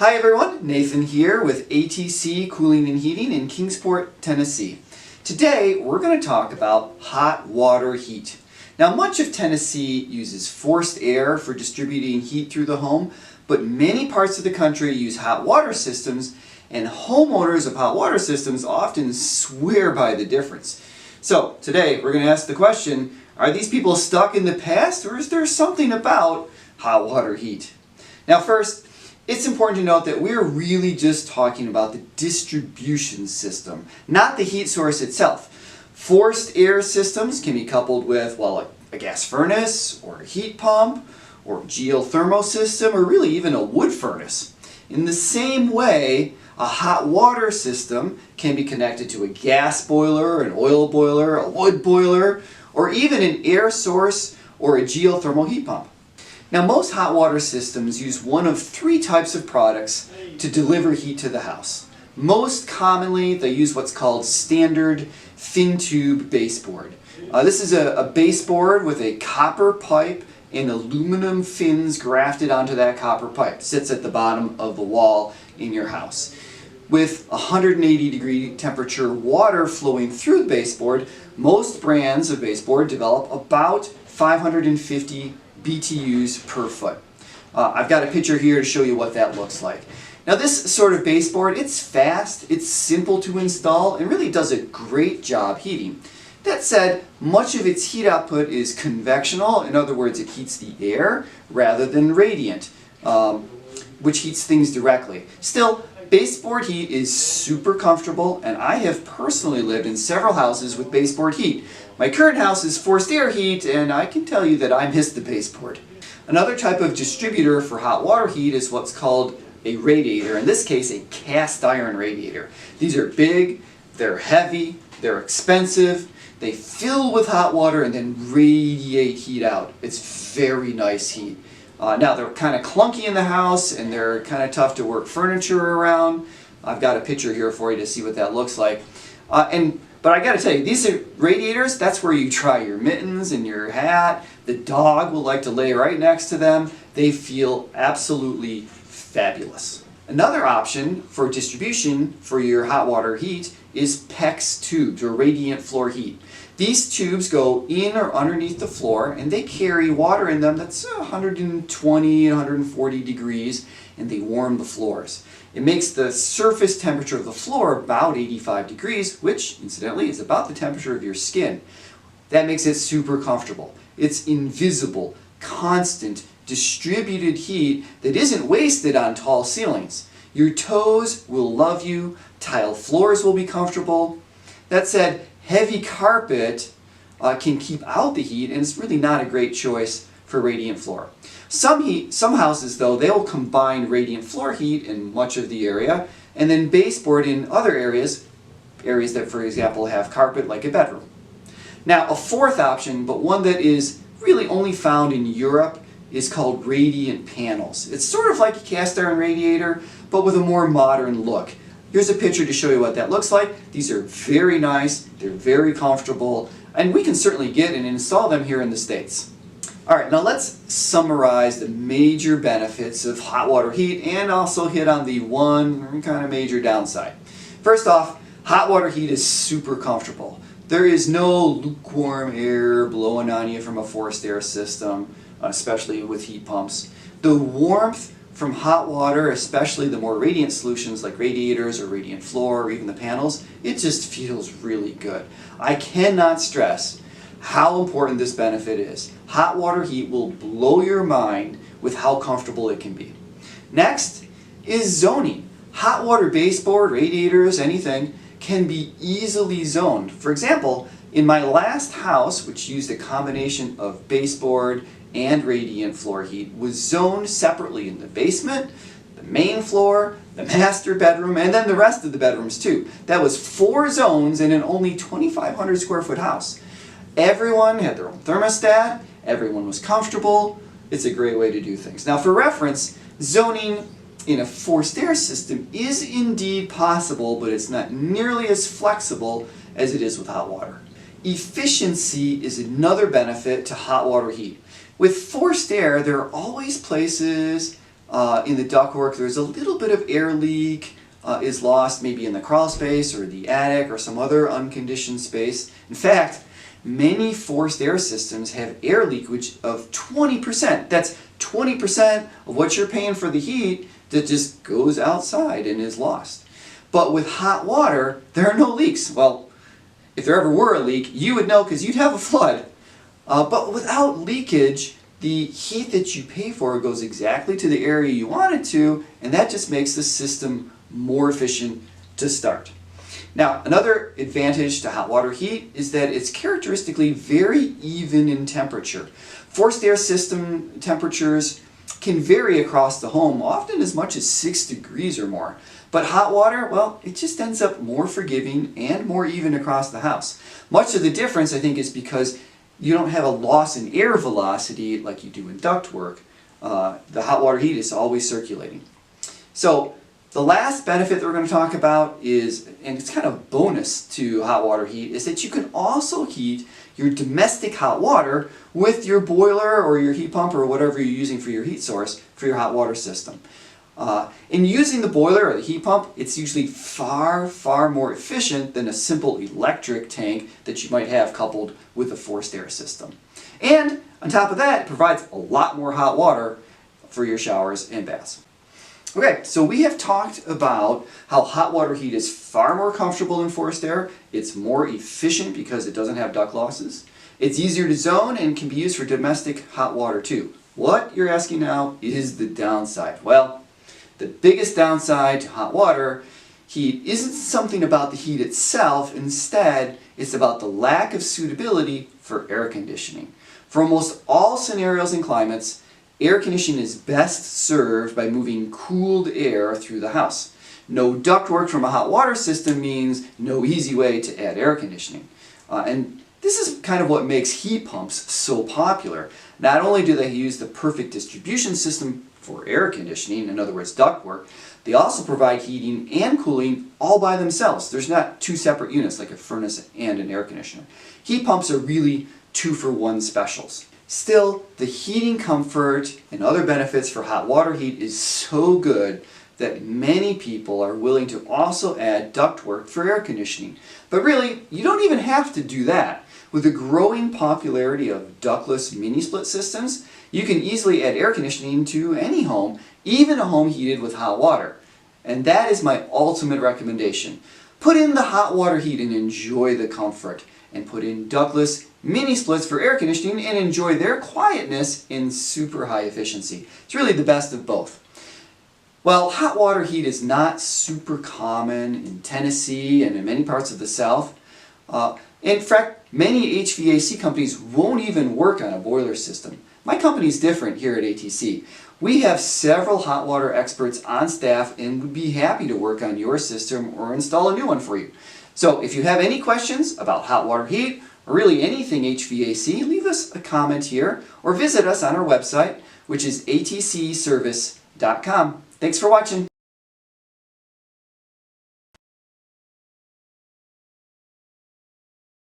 Hi everyone, Nathan here with ATC Cooling and Heating in Kingsport, Tennessee. Today we're going to talk about hot water heat. Now much of Tennessee uses forced air for distributing heat through the home, but many parts of the country use hot water systems, and homeowners of hot water systems often swear by the difference. So today we're going to ask the question, are these people stuck in the past, or is there something about hot water heat? Now first, it's important to note that we're really just talking about the distribution system, not the heat source itself. Forced air systems can be coupled with, well, a gas furnace, or a heat pump, or a geothermal system, or really even a wood furnace. In the same way, a hot water system can be connected to a gas boiler, an oil boiler, a wood boiler, or even an air source or a geothermal heat pump. Now most hot water systems use one of three types of products to deliver heat to the house. Most commonly they use what's called standard thin tube baseboard. This is a baseboard with a copper pipe and aluminum fins grafted onto that copper pipe. It sits at the bottom of the wall in your house. With 180-degree temperature water flowing through the baseboard, most brands of baseboard develop about 550 BTUs per foot. I've got a picture here to show you what that looks like. Now this sort of baseboard, it's fast, it's simple to install, and really does a great job heating. That said, much of its heat output is convectional. In other words, it heats the air rather than radiant, which heats things directly. Still, baseboard heat is super comfortable, and I have personally lived in several houses with baseboard heat. My current house is forced air heat, and I can tell you that I miss the baseboard. Another type of distributor for hot water heat is what's called a radiator, in this case a cast iron radiator. These are big, they're heavy, they're expensive, they fill with hot water and then radiate heat out. It's very nice heat. Now they're kind of clunky in the house and they're kind of tough to work furniture around. I've got a picture here for you to see what that looks like. But I got to tell you, these are radiators, that's where you try your mittens and your hat. The dog will like to lay right next to them. They feel absolutely fabulous. Another option for distribution for your hot water heat is PEX tubes, or radiant floor heat. These tubes go in or underneath the floor, and they carry water in them that's 120, 140 degrees, and they warm the floors. It makes the surface temperature of the floor about 85 degrees, which, incidentally, is about the temperature of your skin. That makes it super comfortable. It's invisible, constant, distributed heat that isn't wasted on tall ceilings. Your toes will love you, tile floors will be comfortable. That said, heavy carpet can keep out the heat, and it's really not a great choice for radiant floor. Some houses, though, they will combine radiant floor heat in much of the area, and then baseboard in other areas that, for example, have carpet like a bedroom. Now, a fourth option, but one that is really only found in Europe, is called radiant panels. It's sort of like a cast iron radiator, but with a more modern look. Here's a picture to show you what that looks like. These are very nice, they're very comfortable, and we can certainly get and install them here in the States. Alright, now let's summarize the major benefits of hot water heat and also hit on the one kind of major downside. First off, hot water heat is super comfortable. There is no lukewarm air blowing on you from a forced air system, especially with heat pumps. The warmth from hot water, especially the more radiant solutions like radiators or radiant floor or even the panels, it just feels really good. I cannot stress how important this benefit is. Hot water heat will blow your mind with how comfortable it can be. Next is zoning. Hot water baseboard, radiators, anything can be easily zoned. For example, in my last house, which used a combination of baseboard and radiant floor heat, was zoned separately in the basement, the main floor, the master bedroom, and then the rest of the bedrooms too. That was 4 zones in an only 2,500 square foot house. Everyone had their own thermostat, everyone was comfortable. It's a great way to do things. Now for reference, zoning in a forced air system is indeed possible, but it's not nearly as flexible as it is with hot water. Efficiency is another benefit to hot water heat. With forced air, there are always places in the ductwork, there's a little bit of air leak is lost, maybe in the crawl space or the attic or some other unconditioned space. In fact, many forced air systems have air leakage of 20%. That's 20% of what you're paying for the heat that just goes outside and is lost. But with hot water, there are no leaks. Well, if there ever were a leak, you would know because you'd have a flood. But without leakage, the heat that you pay for goes exactly to the area you want it to, and that just makes the system more efficient to start. Now, another advantage to hot water heat is that it's characteristically very even in temperature. Forced air system temperatures can vary across the home, often as much as 6 degrees or more. But hot water, well, it just ends up more forgiving and more even across the house. Much of the difference, I think, is because you don't have a loss in air velocity like you do in ductwork. The hot water heat is always circulating. So the last benefit that we're going to talk about is, and it's kind of a bonus to hot water heat, is that you can also heat your domestic hot water with your boiler or your heat pump or whatever you're using for your heat source for your hot water system. In using the boiler or the heat pump, it's usually far, far more efficient than a simple electric tank that you might have coupled with a forced air system. And on top of that, it provides a lot more hot water for your showers and baths. Okay, so we have talked about how hot water heat is far more comfortable than forced air. It's more efficient because it doesn't have duct losses. It's easier to zone and can be used for domestic hot water too. What you're asking now is the downside. Well, the biggest downside to hot water heat isn't something about the heat itself. Instead, it's about the lack of suitability for air conditioning. For almost all scenarios and climates, air conditioning is best served by moving cooled air through the house. No ductwork from a hot water system means no easy way to add air conditioning. And this is kind of what makes heat pumps so popular. Not only do they use the perfect distribution system for air conditioning, in other words ductwork, they also provide heating and cooling all by themselves. There's not two separate units like a furnace and an air conditioner. Heat pumps are really 2-for-1 specials. Still, the heating comfort and other benefits for hot water heat is so good that many people are willing to also add ductwork for air conditioning. But really, you don't even have to do that. With the growing popularity of ductless mini-split systems, you can easily add air conditioning to any home, even a home heated with hot water. And that is my ultimate recommendation. Put in the hot water heat and enjoy the comfort. And put in ductless mini-splits for air conditioning and enjoy their quietness in super high efficiency. It's really the best of both. Well, hot water heat is not super common in Tennessee and in many parts of the South. In fact, many HVAC companies won't even work on a boiler system. My company is different here at ATC. We have several hot water experts on staff and would be happy to work on your system or install a new one for you. So if you have any questions about hot water heat or really anything HVAC, leave us a comment here or visit us on our website, which is atcservice.com. Thanks for watching.